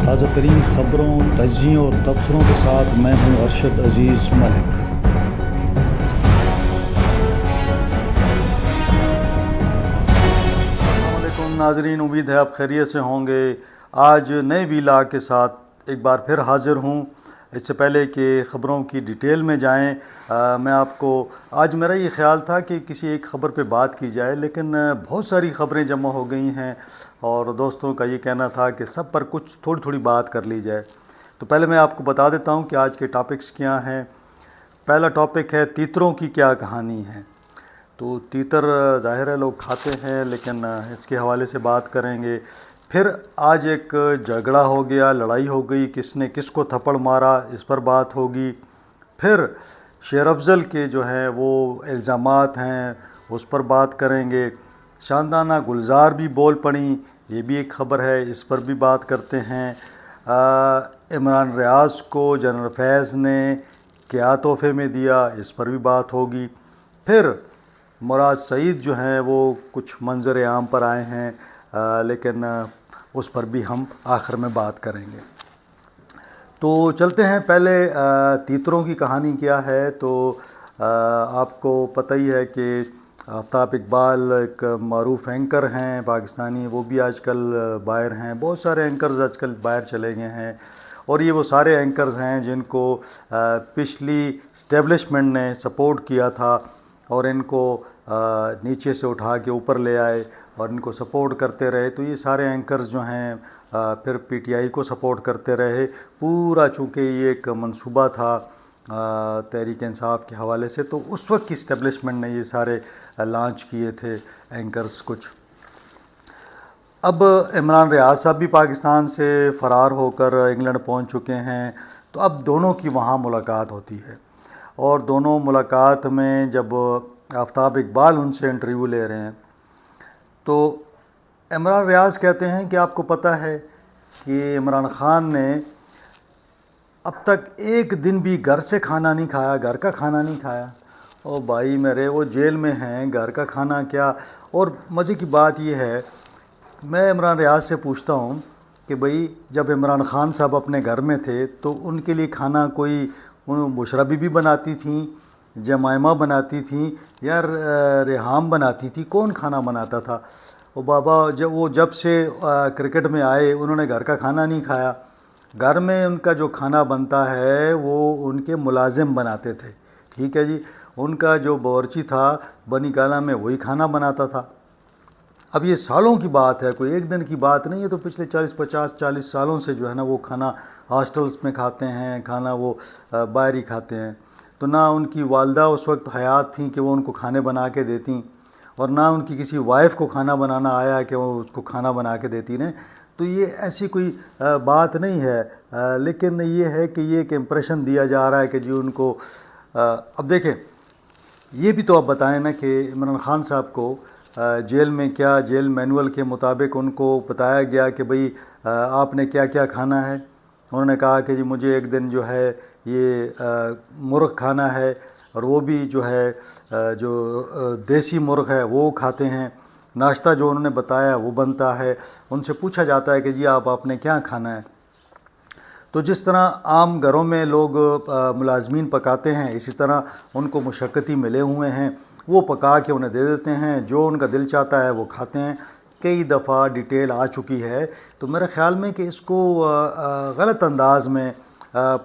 تازہ ترین خبروں، تجزیوں اور تبصروں کے ساتھ میں ہوں ارشد عزیز ملک۔ السلام علیکم ناظرین، امید ہے آپ خیریت سے ہوں گے۔ آج نئے ویلاگ کے ساتھ ایک بار پھر حاضر ہوں۔ اس سے پہلے کہ خبروں کی ڈیٹیل میں جائیں، میں آپ کو آج میرا یہ خیال تھا کہ کسی ایک خبر پہ بات کی جائے، لیکن بہت ساری خبریں جمع ہو گئی ہیں اور دوستوں کا یہ کہنا تھا کہ سب پر کچھ تھوڑی تھوڑی بات کر لی جائے۔ تو پہلے میں آپ کو بتا دیتا ہوں کہ آج کے ٹاپکس کیا ہیں۔ پہلا ٹاپک ہے تیتروں کی کیا کہانی ہے۔ تو تیتر ظاہر ہے لوگ کھاتے ہیں، لیکن اس کے حوالے سے بات کریں گے۔ پھر آج ایک جھگڑا ہو گیا، لڑائی ہو گئی، کس نے کس کو تھپڑ مارا، اس پر بات ہوگی۔ پھر شیر افضل کے جو ہیں وہ الزامات ہیں، اس پر بات کریں گے۔ شاندانہ گلزار بھی بول پڑیں، یہ بھی ایک خبر ہے، اس پر بھی بات کرتے ہیں۔ عمران ریاض کو جنرل فیض نے کیا تحفے میں دیا، اس پر بھی بات ہوگی۔ پھر مراد سعید جو ہیں وہ کچھ منظر عام پر آئے ہیں، لیکن اس پر بھی ہم آخر میں بات کریں گے۔ تو چلتے ہیں، پہلے تیتروں کی کہانی کیا ہے۔ تو آپ کو پتہ ہی ہے کہ آفتاب اقبال ایک معروف اینکر ہیں پاکستانی، وہ بھی آج کل باہر ہیں۔ بہت سارے اینکرز آج کل باہر چلے گئے ہیں، اور یہ وہ سارے اینکرز ہیں جن کو پچھلی اسٹیبلشمنٹ نے سپورٹ کیا تھا اور ان کو نیچے سے اٹھا کے اوپر لے آئے اور ان کو سپورٹ کرتے رہے۔ تو یہ سارے اینکرز جو ہیں پھر پی ٹی آئی کو سپورٹ کرتے رہے پورا، چونکہ یہ ایک منصوبہ تھا تحریک انصاف کے حوالے سے، تو اس وقت کی اسٹیبلشمنٹ نے یہ سارے لانچ کیے تھے اینکرز کچھ۔ اب عمران ریاض صاحب بھی پاکستان سے فرار ہو کر انگلینڈ پہنچ چکے ہیں، تو اب دونوں کی وہاں ملاقات ہوتی ہے، اور دونوں ملاقات میں جب آفتاب اقبال ان سے انٹرویو لے رہے ہیں تو عمران ریاض کہتے ہیں کہ آپ کو پتہ ہے کہ عمران خان نے اب تک ایک دن بھی گھر سے کھانا نہیں کھایا، گھر کا کھانا نہیں کھایا۔ او بھائی میرے، وہ جیل میں ہیں، گھر کا کھانا کیا۔ اور مزے کی بات یہ ہے، میں عمران ریاض سے پوچھتا ہوں کہ بھئی جب عمران خان صاحب اپنے گھر میں تھے تو ان کے لیے کھانا کوئی بشرا بی بی بناتی تھیں، جمائمہ بناتی تھیں، یا ریحام بناتی تھی؟ کون کھانا بناتا تھا؟ وہ بابا جب سے کرکٹ میں آئے انہوں نے گھر کا کھانا نہیں کھایا۔ گھر میں ان کا جو کھانا بنتا ہے وہ ان کے ملازم بناتے تھے، ٹھیک ہے جی۔ ان کا جو باورچی تھا بنی گالہ میں، وہی کھانا بناتا تھا۔ اب یہ سالوں کی بات ہے، کوئی ایک دن کی بات نہیں ہے، تو پچھلے 40 سالوں سے جو ہے نا وہ کھانا ہاسٹلز میں کھاتے ہیں، کھانا وہ باہر ہی کھاتے ہیں۔ تو نہ ان کی والدہ اس وقت حیات تھیں کہ وہ ان کو کھانے بنا کے دیتیں، اور نہ ان کی کسی وائف کو کھانا بنانا آیا کہ وہ اس کو کھانا بنا کے دیتی رہیں۔ تو یہ ایسی کوئی بات نہیں ہے، لیکن یہ ہے کہ یہ ایک امپریشن دیا جا رہا ہے کہ جی ان کو اب دیکھیں، یہ بھی تو آپ بتائیں نا کہ عمران خان صاحب کو جیل میں کیا، جیل مینول کے مطابق ان کو بتایا گیا کہ بھئی آپ نے کیا کیا کھانا ہے؟ انہوں نے کہا کہ جی مجھے ایک دن جو ہے یہ مرغ کھانا ہے، اور وہ بھی جو ہے جو دیسی مرغ ہے وہ کھاتے ہیں۔ ناشتہ جو انہوں نے بتایا وہ بنتا ہے۔ ان سے پوچھا جاتا ہے کہ جی آپ نے کیا کھانا ہے؟ تو جس طرح عام گھروں میں لوگ ملازمین پکاتے ہیں، اسی طرح ان کو مشقتی ملے ہوئے ہیں، وہ پکا کے انہیں دے دیتے ہیں، جو ان کا دل چاہتا ہے وہ کھاتے ہیں۔ کئی دفعہ ڈیٹیل آ چکی ہے، تو میرے خیال میں کہ اس کو غلط انداز میں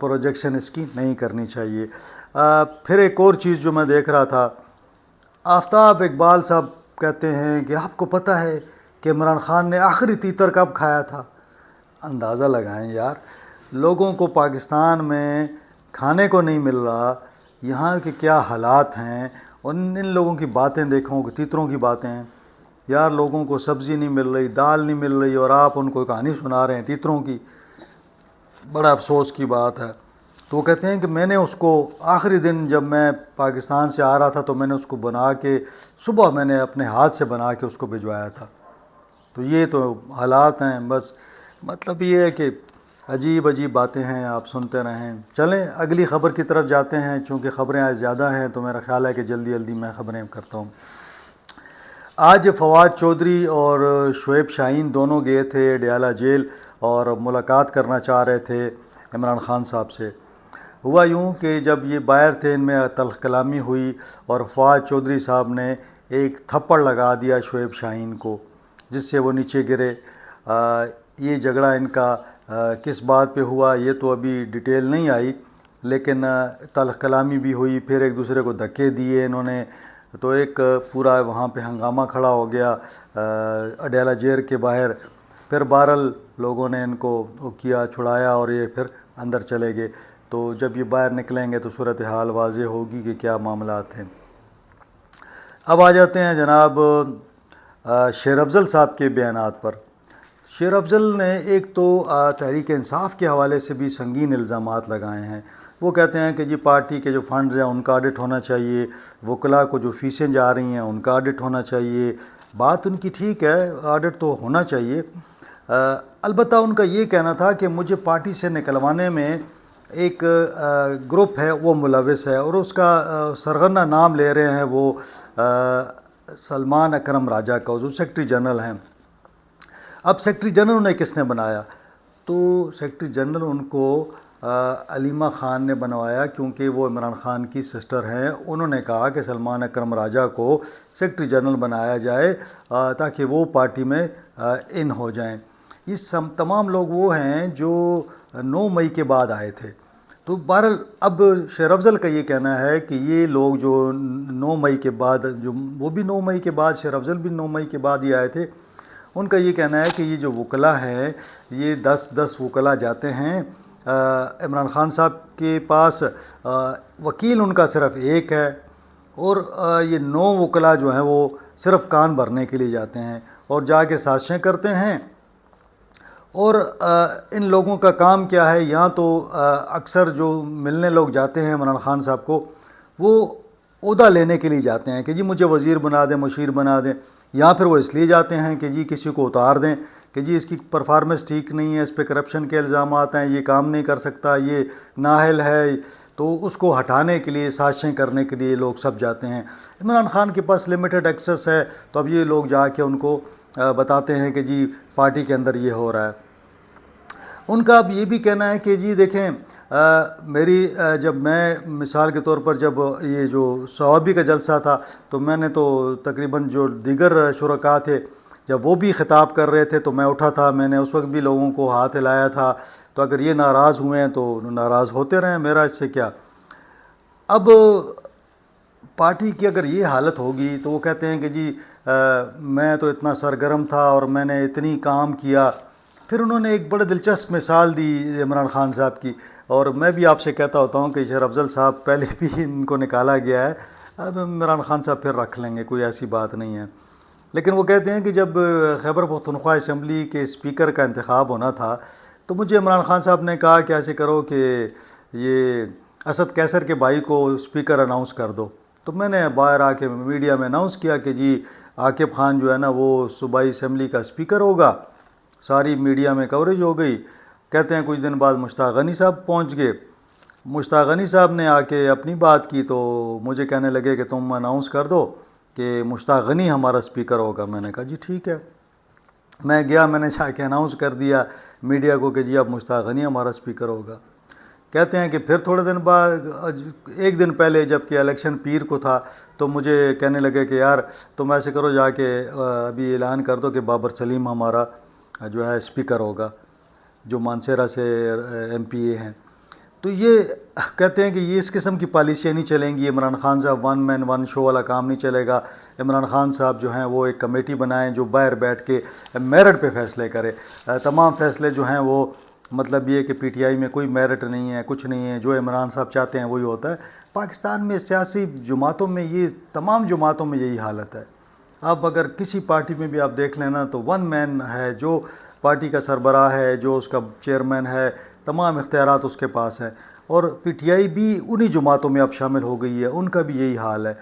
پروجیکشن اس کی نہیں کرنی چاہیے۔ پھر ایک اور چیز جو میں دیکھ رہا تھا، آفتاب اقبال صاحب کہتے ہیں کہ آپ کو پتہ ہے کہ عمران خان نے آخری تیتر کب کھایا تھا؟ اندازہ لگائیں یار، لوگوں کو پاکستان میں کھانے کو نہیں مل رہا، یہاں کے کیا حالات ہیں، اور ان لوگوں کی باتیں دیکھو کہ تیتروں کی باتیں ہیں یار، لوگوں کو سبزی نہیں مل رہی، دال نہیں مل رہی، اور آپ ان کو کہانی سنا رہے ہیں تیتروں کی۔ بڑا افسوس کی بات ہے۔ تو وہ کہتے ہیں کہ میں نے اس کو آخری دن جب میں پاکستان سے آ رہا تھا تو میں نے اس کو بنا کے صبح میں نے اپنے ہاتھ سے بنا کے اس کو بھجوایا تھا۔ تو یہ تو حالات ہیں، بس مطلب یہ ہے کہ عجیب عجیب باتیں ہیں، آپ سنتے رہیں۔ چلیں اگلی خبر کی طرف جاتے ہیں، چونکہ خبریں آج زیادہ ہیں تو میرا خیال ہے کہ جلدی جلدی میں خبریں کرتا ہوں۔ آج فواد چودھری اور شعیب شاہین دونوں گئے تھے ڈیالہ جیل، اور ملاقات کرنا چاہ رہے تھے عمران خان صاحب سے۔ ہوا یوں کہ جب یہ باہر تھے ان میں تلخ کلامی ہوئی اور فواد چودھری صاحب نے ایک تھپڑ لگا دیا شعیب شاہین کو، جس سے وہ نیچے گرے۔ یہ جھگڑا ان کا کس بات پہ ہوا یہ تو ابھی ڈیٹیل نہیں آئی، لیکن تلخ کلامی بھی ہوئی، پھر ایک دوسرے کو دھکے دیے انہوں نے، تو ایک پورا وہاں پہ ہنگامہ کھڑا ہو گیا اڈیالہ جیل کے باہر۔ پھر بہرحال لوگوں نے ان کو کیا، چھڑایا اور یہ پھر اندر چلے گئے۔ تو جب یہ باہر نکلیں گے تو صورتحال واضح ہوگی کہ کیا معاملات ہیں۔ اب آ جاتے ہیں جناب شیر افضل صاحب کے بیانات پر۔ شیر افضل نے ایک تو تحریک انصاف کے حوالے سے بھی سنگین الزامات لگائے ہیں۔ وہ کہتے ہیں کہ جی پارٹی کے جو فنڈز ہیں ان کا آڈٹ ہونا چاہیے، وکلاء کو جو فیسیں جا رہی ہیں ان کا آڈٹ ہونا چاہیے۔ بات ان کی ٹھیک ہے، آڈٹ تو ہونا چاہیے، البتہ ان کا یہ کہنا تھا کہ مجھے پارٹی سے نکلوانے میں ایک گروپ ہے وہ ملوث ہے، اور اس کا سرغنہ نام لے رہے ہیں وہ سلمان اکرم راجہ کا، جو سیکرٹری جنرل ہیں۔ اب سیکرٹری جنرل انہیں کس نے بنایا؟ تو سیکرٹری جنرل ان کو علیمہ خان نے بنوایا، کیونکہ وہ عمران خان کی سسٹر ہیں۔ انہوں نے کہا کہ سلمان اکرم راجہ کو سیکرٹری جنرل بنایا جائے تاکہ وہ پارٹی میں ان ہو جائیں۔ یہ تمام لوگ وہ ہیں جو 9 مئی کے بعد آئے تھے۔ تو بہرحال اب شیر افضل کا یہ کہنا ہے کہ یہ لوگ جو 9 مئی کے بعد، جو وہ بھی 9 مئی کے بعد، شیر افضل بھی 9 مئی کے بعد ہی آئے تھے، ان کا یہ کہنا ہے کہ یہ جو وکلاء ہیں یہ 10 وکلاء جاتے ہیں عمران خان صاحب کے پاس، وکیل ان کا صرف ایک ہے، اور یہ 9 وکلاء جو ہیں وہ صرف کان بھرنے کے لیے جاتے ہیں اور جا کے سازشیں کرتے ہیں۔ اور ان لوگوں کا کام کیا ہے؟ یہاں تو اکثر جو ملنے لوگ جاتے ہیں عمران خان صاحب کو، وہ عہدہ لینے کے لیے جاتے ہیں کہ جی مجھے وزیر بنا دیں، مشیر بنا دیں، یا پھر وہ اس لیے جاتے ہیں کہ جی کسی کو اتار دیں کہ جی اس کی پرفارمنس ٹھیک نہیں ہے، اس پہ کرپشن کے الزامات ہیں، یہ کام نہیں کر سکتا، یہ نااہل ہے، تو اس کو ہٹانے کے لیے، سازشیں کرنے کے لیے لوگ سب جاتے ہیں۔ عمران خان کے پاس لمیٹڈ ایکسیس ہے، تو اب یہ لوگ جا کے ان کو بتاتے ہیں کہ جی پارٹی کے اندر یہ ہو رہا ہے۔ ان کا اب یہ بھی کہنا ہے کہ جی دیکھیں میری جب میں مثال کے طور پر جب یہ جو صوابی کا جلسہ تھا تو میں نے تو تقریباً جو دیگر شرکاء تھے جب وہ بھی خطاب کر رہے تھے تو میں اٹھا تھا، میں نے اس وقت بھی لوگوں کو ہاتھ ہلایا تھا، تو اگر یہ ناراض ہوئے ہیں تو ناراض ہوتے رہیں، میرا اس سے کیا۔ اب پارٹی کی اگر یہ حالت ہوگی تو وہ کہتے ہیں کہ جی میں تو اتنا سرگرم تھا اور میں نے اتنی کام کیا۔ پھر انہوں نے ایک بڑے دلچسپ مثال دی عمران خان صاحب کی، اور میں بھی آپ سے کہتا ہوتا ہوں کہ شیر افضل صاحب پہلے بھی ان کو نکالا گیا ہے، اب عمران خان صاحب پھر رکھ لیں گے، کوئی ایسی بات نہیں ہے۔ لیکن وہ کہتے ہیں کہ جب خیبر پختونخوا اسمبلی کے اسپیکر کا انتخاب ہونا تھا تو مجھے عمران خان صاحب نے کہا کہ ایسے کرو کہ یہ اسد کیسر کے بھائی کو اسپیکر اناؤنس کر دو، تو میں نے باہر آ کے میڈیا میں اناؤنس کیا کہ جی عاقب خان جو ہے نا وہ صوبائی اسمبلی کا اسپیکر ہوگا۔ ساری میڈیا میں کوریج ہو گئی۔ کہتے ہیں کچھ دن بعد مشتاق غنی صاحب پہنچ گئے، مشتاق غنی صاحب نے آ کے اپنی بات کی تو مجھے کہنے لگے کہ تم اناؤنس کر دو کہ مشتاق غنی ہمارا اسپیکر ہوگا۔ میں نے کہا جی ٹھیک ہے، میں گیا، میں نے جا کے اناؤنس کر دیا میڈیا کو کہ جی اب مشتاق غنی ہمارا اسپیکر ہوگا۔ کہتے ہیں کہ پھر تھوڑے دن بعد، ایک دن پہلے جب کہ الیکشن پیر کو تھا، تو مجھے کہنے لگے کہ یار تم ایسے کرو جا کے ابھی اعلان کر دو کہ بابر سلیم ہمارا جو ہے اسپیکر ہوگا، جو مانسہرہ سے ایم پی اے ہیں۔ تو یہ کہتے ہیں کہ یہ اس قسم کی پالیسیاں نہیں چلیں گی، عمران خان صاحب ون مین ون شو والا کام نہیں چلے گا۔ عمران خان صاحب جو ہیں وہ ایک کمیٹی بنائیں جو باہر بیٹھ کے میرٹ پہ فیصلے کرے، تمام فیصلے جو ہیں وہ مطلب یہ کہ پی ٹی آئی میں کوئی میرٹ نہیں ہے، کچھ نہیں ہے، جو عمران صاحب چاہتے ہیں وہی ہوتا ہے۔ پاکستان میں سیاسی جماعتوں میں یہ تمام جماعتوں میں یہی حالت ہے۔ اب اگر کسی پارٹی میں بھی آپ دیکھ لینا تو ون مین ہے، جو پارٹی کا سربراہ ہے، جو اس کا چیئرمین ہے، تمام اختیارات اس کے پاس ہیں، اور پی ٹی آئی بھی انہی جماعتوں میں اب شامل ہو گئی ہے، ان کا بھی یہی حال ہے۔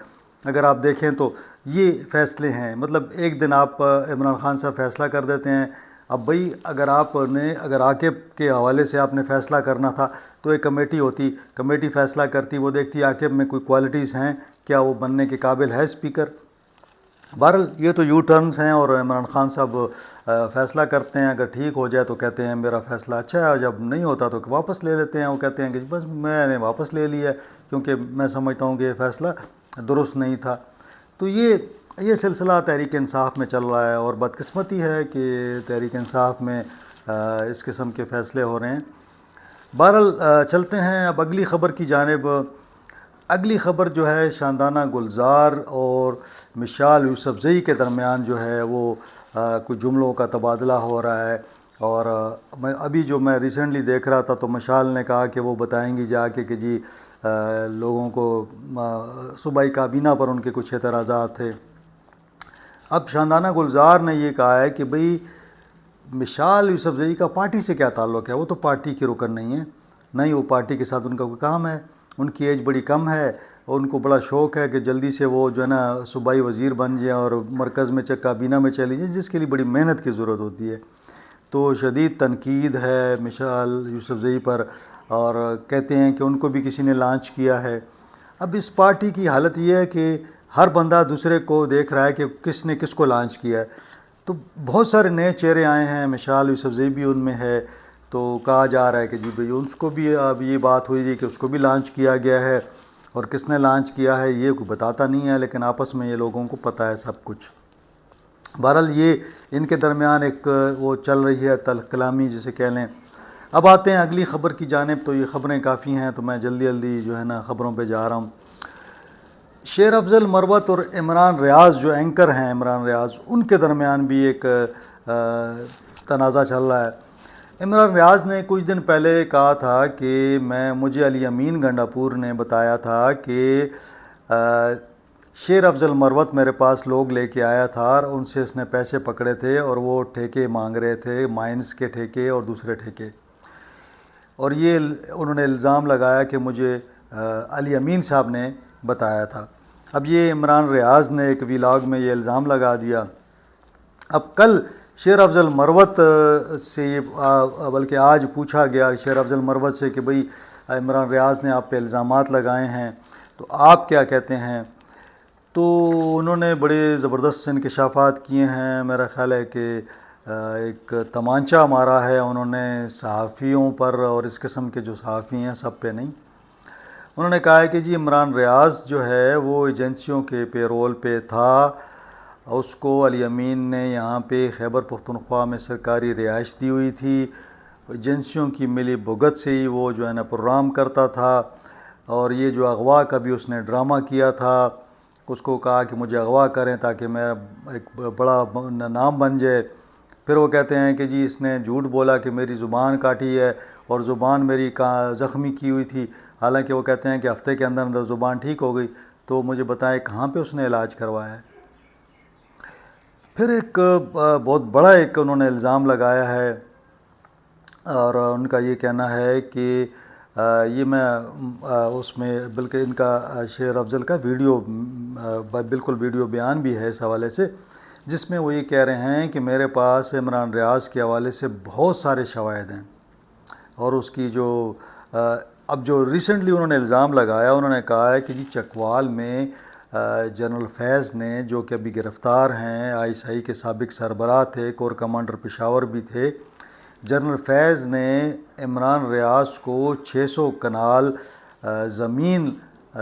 اگر آپ دیکھیں تو یہ فیصلے ہیں، مطلب ایک دن آپ عمران خان صاحب فیصلہ کر دیتے ہیں، اب بھئی اگر عاقب کے حوالے سے آپ نے فیصلہ کرنا تھا تو ایک کمیٹی ہوتی، کمیٹی فیصلہ کرتی، وہ دیکھتی عاقب میں کوئی کوالٹیز ہیں، کیا وہ بننے کے قابل ہے اسپیکر۔ بہرحال یہ تو یو ٹرنس ہیں، اور عمران خان صاحب فیصلہ کرتے ہیں، اگر ٹھیک ہو جائے تو کہتے ہیں میرا فیصلہ اچھا ہے، اور جب نہیں ہوتا تو واپس لے لیتے ہیں، وہ کہتے ہیں کہ بس میں نے واپس لے لیا کیونکہ میں سمجھتا ہوں کہ یہ فیصلہ درست نہیں تھا۔ تو یہ سلسلہ تحریک انصاف میں چل رہا ہے، اور بدقسمتی ہے کہ تحریک انصاف میں اس قسم کے فیصلے ہو رہے ہیں۔ بہرحال چلتے ہیں اب اگلی خبر کی جانب۔ اگلی خبر جو ہے شاندانہ گلزار اور مشال یوسفزئی کے درمیان جو ہے وہ کچھ جملوں کا تبادلہ ہو رہا ہے، اور ابھی جو میں ریسنٹلی دیکھ رہا تھا تو مشال نے کہا کہ وہ بتائیں گی جا کے کہ جی لوگوں کو صوبائی کابینہ پر ان کے کچھ اعتراضات تھے۔ اب شاندانہ گلزار نے یہ کہا ہے کہ بھئی مشال یوسفزئی کا پارٹی سے کیا تعلق ہے، وہ تو پارٹی کے رکن نہیں ہے، نہیں وہ پارٹی کے ساتھ ان کا کوئی کام ہے، ان کی ایج بڑی کم ہے، اور ان کو بڑا شوق ہے کہ جلدی سے وہ جو ہے نا صوبائی وزیر بن جائیں اور مرکز میں کابینہ میں چلی جائیں، جس کے لیے بڑی محنت کی ضرورت ہوتی ہے۔ تو شدید تنقید ہے مشال یوسفزئی پر، اور کہتے ہیں کہ ان کو بھی کسی نے لانچ کیا ہے۔ اب اس پارٹی کی حالت یہ ہے کہ ہر بندہ دوسرے کو دیکھ رہا ہے کہ کس نے کس کو لانچ کیا ہے، تو بہت سارے نئے چہرے آئے ہیں، مشال یوسفزئی بھی ان میں ہے، تو کہا جا رہا ہے کہ جی بھئی اس کو بھی اب یہ بات ہوئی تھی کہ اس کو بھی لانچ کیا گیا ہے، اور کس نے لانچ کیا ہے یہ کوئی بتاتا نہیں ہے، لیکن آپس میں یہ لوگوں کو پتہ ہے سب کچھ۔ بہرحال یہ ان کے درمیان ایک وہ چل رہی ہے تلخ کلامی جسے کہہ لیں۔ اب آتے ہیں اگلی خبر کی جانب، تو یہ خبریں کافی ہیں تو میں جلدی جلدی جو ہے نا خبروں پہ جا رہا ہوں۔ شیر افضل مروت اور عمران ریاض جو اینکر ہیں، عمران ریاض، ان کے درمیان بھی ایک تنازع چل رہا ہے۔ عمران ریاض نے کچھ دن پہلے کہا تھا کہ مجھے علی امین گنڈا پور نے بتایا تھا کہ شیر افضل مروت میرے پاس لوگ لے کے آیا تھا، اور ان سے اس نے پیسے پکڑے تھے، اور وہ ٹھیکے مانگ رہے تھے، مائنز کے ٹھیکے اور دوسرے ٹھیکے، اور یہ انہوں نے الزام لگایا کہ مجھے علی امین صاحب نے بتایا تھا۔ اب یہ عمران ریاض نے ایک ویلاگ میں یہ الزام لگا دیا۔ اب کل شیر افضل مروت سے یہ بلکہ آج پوچھا گیا شیر افضل مروت سے کہ بھئی عمران ریاض نے آپ پہ الزامات لگائے ہیں تو آپ کیا کہتے ہیں، تو انہوں نے بڑے زبردست انکشافات کیے ہیں۔ میرا خیال ہے کہ ایک تمانچہ مارا ہے انہوں نے صحافیوں پر، اور اس قسم کے جو صحافی ہیں سب پہ نہیں۔ انہوں نے کہا ہے کہ جی عمران ریاض جو ہے وہ ایجنسیوں کے پیرول پہ تھا، اس کو علی امین نے یہاں پہ خیبر پختونخوا میں سرکاری رہائش دی ہوئی تھی، ایجنسیوں کی ملی بھگت سے ہی وہ جو ہے نا پروگرام کرتا تھا، اور یہ جو اغوا کا بھی اس نے ڈرامہ کیا تھا، اس کو کہا کہ مجھے اغوا کریں تاکہ میرا ایک بڑا نام بن جائے۔ پھر وہ کہتے ہیں کہ جی اس نے جھوٹ بولا کہ میری زبان کاٹی ہے، اور زبان میری زخمی کی ہوئی تھی، حالانکہ وہ کہتے ہیں کہ ہفتے کے اندر زبان ٹھیک ہو گئی۔ تو مجھے بتائیں کہاں پہ اس نے علاج کروایا ہے۔ پھر ایک بہت بڑا ایک انہوں نے الزام لگایا ہے، اور ان کا یہ کہنا ہے کہ یہ میں اس میں بلکہ ان کا شیر افضل کا ویڈیو بالکل ویڈیو بیان بھی ہے اس حوالے سے، جس میں وہ یہ کہہ رہے ہیں کہ میرے پاس عمران ریاض کے حوالے سے بہت سارے شواہد ہیں، اور اس کی جو اب جو ریسنٹلی انہوں نے الزام لگایا، انہوں نے کہا ہے کہ جی چکوال میں جنرل فیض نے، جو کہ ابھی گرفتار ہیں، ISI کے سابق سربراہ تھے، کور کمانڈر پشاور بھی تھے، جنرل فیض نے عمران ریاض کو 600 کنال زمین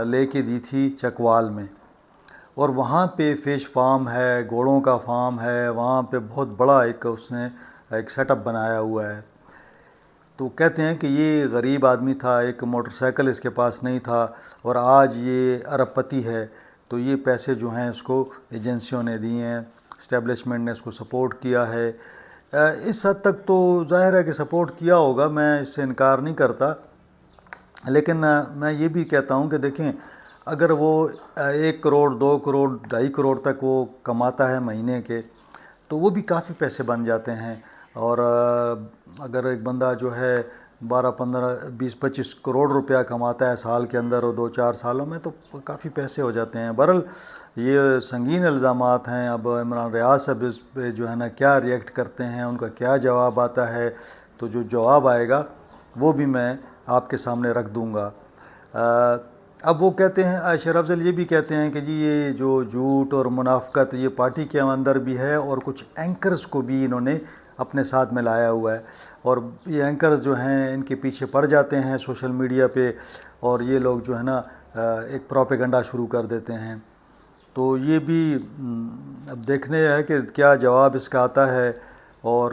لے کے دی تھی چکوال میں، اور وہاں پہ فش فارم ہے، گھوڑوں کا فارم ہے، وہاں پہ بہت بڑا ایک اس نے ایک سیٹ اپ بنایا ہوا ہے۔ تو کہتے ہیں کہ یہ غریب آدمی تھا، ایک موٹر سائیکل اس کے پاس نہیں تھا، اور آج یہ ارب پتی ہے۔ تو یہ پیسے جو ہیں اس کو ایجنسیوں نے دیے ہیں، اسٹیبلشمنٹ نے اس کو سپورٹ کیا ہے۔ اس حد تک تو ظاہر ہے کہ سپورٹ کیا ہوگا، میں اس سے انکار نہیں کرتا، لیکن میں یہ بھی کہتا ہوں کہ دیکھیں اگر وہ 1 کروڑ 2 کروڑ 2.5 کروڑ تک وہ کماتا ہے مہینے کے، تو وہ بھی کافی پیسے بن جاتے ہیں، اور اگر ایک بندہ جو ہے 12 15 20 25 کروڑ روپیہ کماتا ہے سال کے اندر، اور 2-4 سالوں میں، تو کافی پیسے ہو جاتے ہیں۔ بہرحال یہ سنگین الزامات ہیں۔ اب عمران ریاض صاحب اس پہ جو ہے نا کیا ریئیکٹ کرتے ہیں، ان کا کیا جواب آتا ہے، تو جو جواب آئے گا وہ بھی میں آپ کے سامنے رکھ دوں گا۔ اب وہ کہتے ہیں، شیر افضل یہ بھی کہتے ہیں کہ جی یہ جو جھوٹ اور منافقت یہ پارٹی کے اندر بھی ہے، اور کچھ اینکرز کو بھی انہوں نے اپنے ساتھ میں لایا ہوا ہے، اور یہ اینکرز جو ہیں ان کے پیچھے پڑ جاتے ہیں سوشل میڈیا پہ، اور یہ لوگ جو ہے نا ایک پروپیگنڈا شروع کر دیتے ہیں۔ تو یہ بھی اب دیکھنے ہے کہ کیا جواب اس کا آتا ہے۔ اور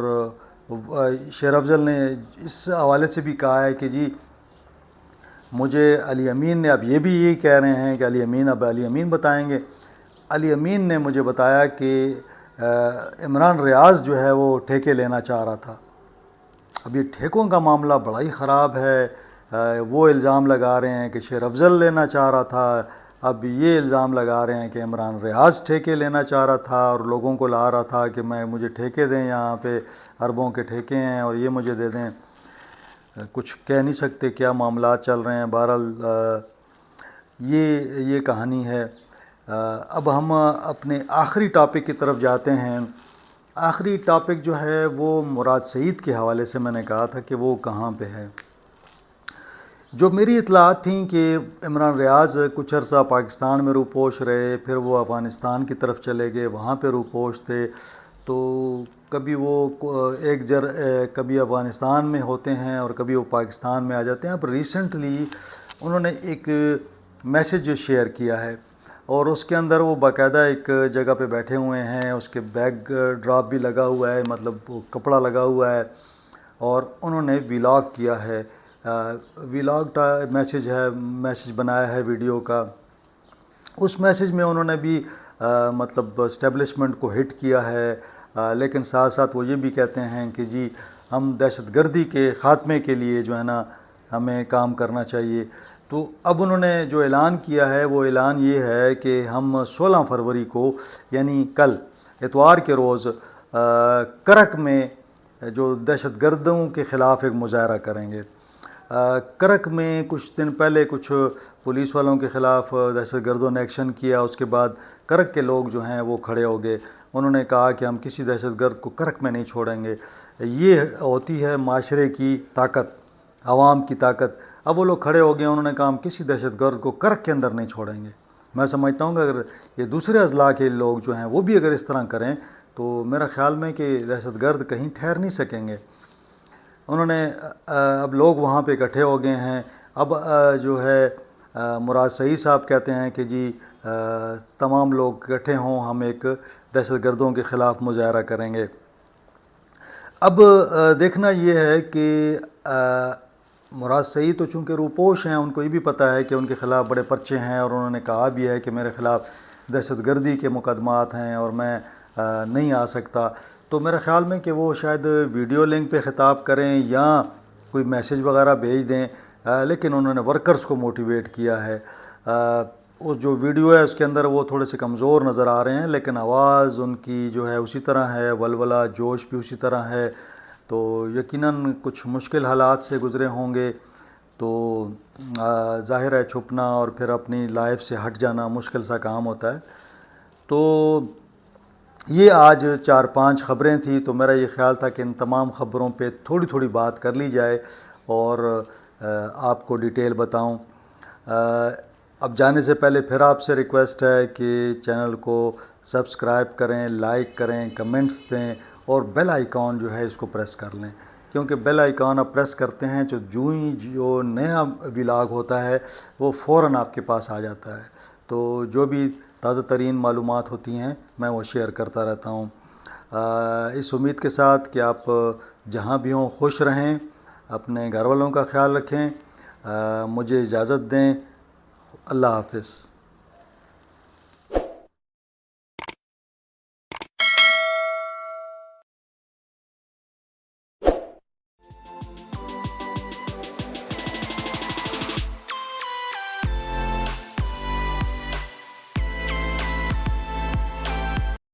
شیر افضل نے اس حوالے سے بھی کہا ہے کہ جی مجھے علی امین نے، اب یہ بھی یہی کہہ رہے ہیں کہ علی امین بتائیں گے، علی امین نے مجھے بتایا کہ عمران ریاض جو ہے وہ ٹھیکے لینا چاہ رہا تھا۔ اب یہ ٹھیکوں کا معاملہ بڑا ہی خراب ہے۔ وہ الزام لگا رہے ہیں کہ شیر افضل لینا چاہ رہا تھا، اب یہ الزام لگا رہے ہیں کہ عمران ریاض ٹھیکے لینا چاہ رہا تھا اور لوگوں کو لا رہا تھا کہ مجھے ٹھیکے دیں، یہاں پہ اربوں کے ٹھیکے ہیں اور یہ مجھے دے دیں۔ کچھ کہہ نہیں سکتے کیا معاملات چل رہے ہیں۔ بہرحال یہ کہانی ہے۔ اب ہم اپنے آخری ٹاپک کی طرف جاتے ہیں۔ آخری ٹاپک جو ہے وہ مراد سعید کے حوالے سے میں نے کہا تھا کہ وہ کہاں پہ ہے۔ جو میری اطلاعات تھیں کہ عمران ریاض کچھ عرصہ پاکستان میں روپوش رہے، پھر وہ افغانستان کی طرف چلے گئے، وہاں پہ روپوش تھے، تو کبھی وہ کبھی افغانستان میں ہوتے ہیں اور کبھی وہ پاکستان میں آ جاتے ہیں۔ اب ریسنٹلی انہوں نے ایک میسیج شیئر کیا ہے، اور اس کے اندر وہ باقاعدہ ایک جگہ پہ بیٹھے ہوئے ہیں، اس کے بیک ڈراپ بھی لگا ہوا ہے، مطلب وہ کپڑا لگا ہوا ہے، اور انہوں نے ولاگ کیا ہے، ولاگ میسیج بنایا ہے ویڈیو کا۔ اس میسیج میں انہوں نے بھی مطلب اسٹیبلشمنٹ کو ہٹ کیا ہے، لیکن ساتھ ساتھ وہ یہ بھی کہتے ہیں کہ جی ہم دہشت گردی کے خاتمے کے لیے جو ہے نا ہمیں کام کرنا چاہیے۔ تو اب انہوں نے جو اعلان کیا ہے وہ اعلان یہ ہے کہ ہم 16 فروری کو یعنی کل اتوار کے روز کرک میں جو دہشت گردوں کے خلاف ایک مظاہرہ کریں گے۔ کرک میں کچھ دن پہلے کچھ پولیس والوں کے خلاف دہشت گردوں نے ایکشن کیا، اس کے بعد کرک کے لوگ جو ہیں وہ کھڑے ہو گئے، انہوں نے کہا کہ ہم کسی دہشت گرد کو کرک میں نہیں چھوڑیں گے۔ یہ ہوتی ہے معاشرے کی طاقت، عوام کی طاقت۔ اب وہ لوگ کھڑے ہو گئے، انہوں نے کہا ہم کسی دہشت گرد کو کرک کے اندر نہیں چھوڑیں گے۔ میں سمجھتا ہوں کہ اگر یہ دوسرے اضلاع کے لوگ جو ہیں وہ بھی اگر اس طرح کریں تو میرا خیال میں کہ دہشت گرد کہیں ٹھہر نہیں سکیں گے۔ انہوں نے اب لوگ وہاں پہ اکٹھے ہو گئے ہیں۔ اب جو ہے مراد سعید صاحب کہتے ہیں کہ جی تمام لوگ اکٹھے ہوں، ہم ایک دہشت گردوں کے خلاف مظاہرہ کریں گے۔ اب دیکھنا یہ ہے کہ مراد سعید تو چونکہ روپوش ہیں، ان کو یہ بھی پتہ ہے کہ ان کے خلاف بڑے پرچے ہیں، اور انہوں نے کہا بھی ہے کہ میرے خلاف دہشت گردی کے مقدمات ہیں اور میں نہیں آ سکتا۔ تو میرے خیال میں کہ وہ شاید ویڈیو لنک پہ خطاب کریں یا کوئی میسیج وغیرہ بھیج دیں، لیکن انہوں نے ورکرز کو موٹیویٹ کیا ہے۔ وہ جو ویڈیو ہے اس کے اندر وہ تھوڑے سے کمزور نظر آ رہے ہیں، لیکن آواز ان کی جو ہے اسی طرح ہے، ولولہ جوش بھی اسی طرح ہے۔ تو یقیناً کچھ مشکل حالات سے گزرے ہوں گے، تو ظاہر ہے چھپنا اور پھر اپنی لائف سے ہٹ جانا مشکل سا کام ہوتا ہے۔ تو یہ آج 4-5 خبریں تھیں، تو میرا یہ خیال تھا کہ ان تمام خبروں پہ تھوڑی تھوڑی بات کر لی جائے اور آپ کو ڈیٹیل بتاؤں۔ اب جانے سے پہلے پھر آپ سے ریکویسٹ ہے کہ چینل کو سبسکرائب کریں، لائک کریں، کمنٹس دیں، اور بیل آئیکن جو ہے اس کو پریس کر لیں، کیونکہ بیل آئیکن آپ پریس کرتے ہیں جو نیا ولاگ ہوتا ہے وہ فوراً آپ کے پاس آ جاتا ہے۔ تو جو بھی تازہ ترین معلومات ہوتی ہیں میں وہ شیئر کرتا رہتا ہوں۔ اس امید کے ساتھ کہ آپ جہاں بھی ہوں خوش رہیں، اپنے گھر والوں کا خیال رکھیں، مجھے اجازت دیں۔ اللہ حافظ۔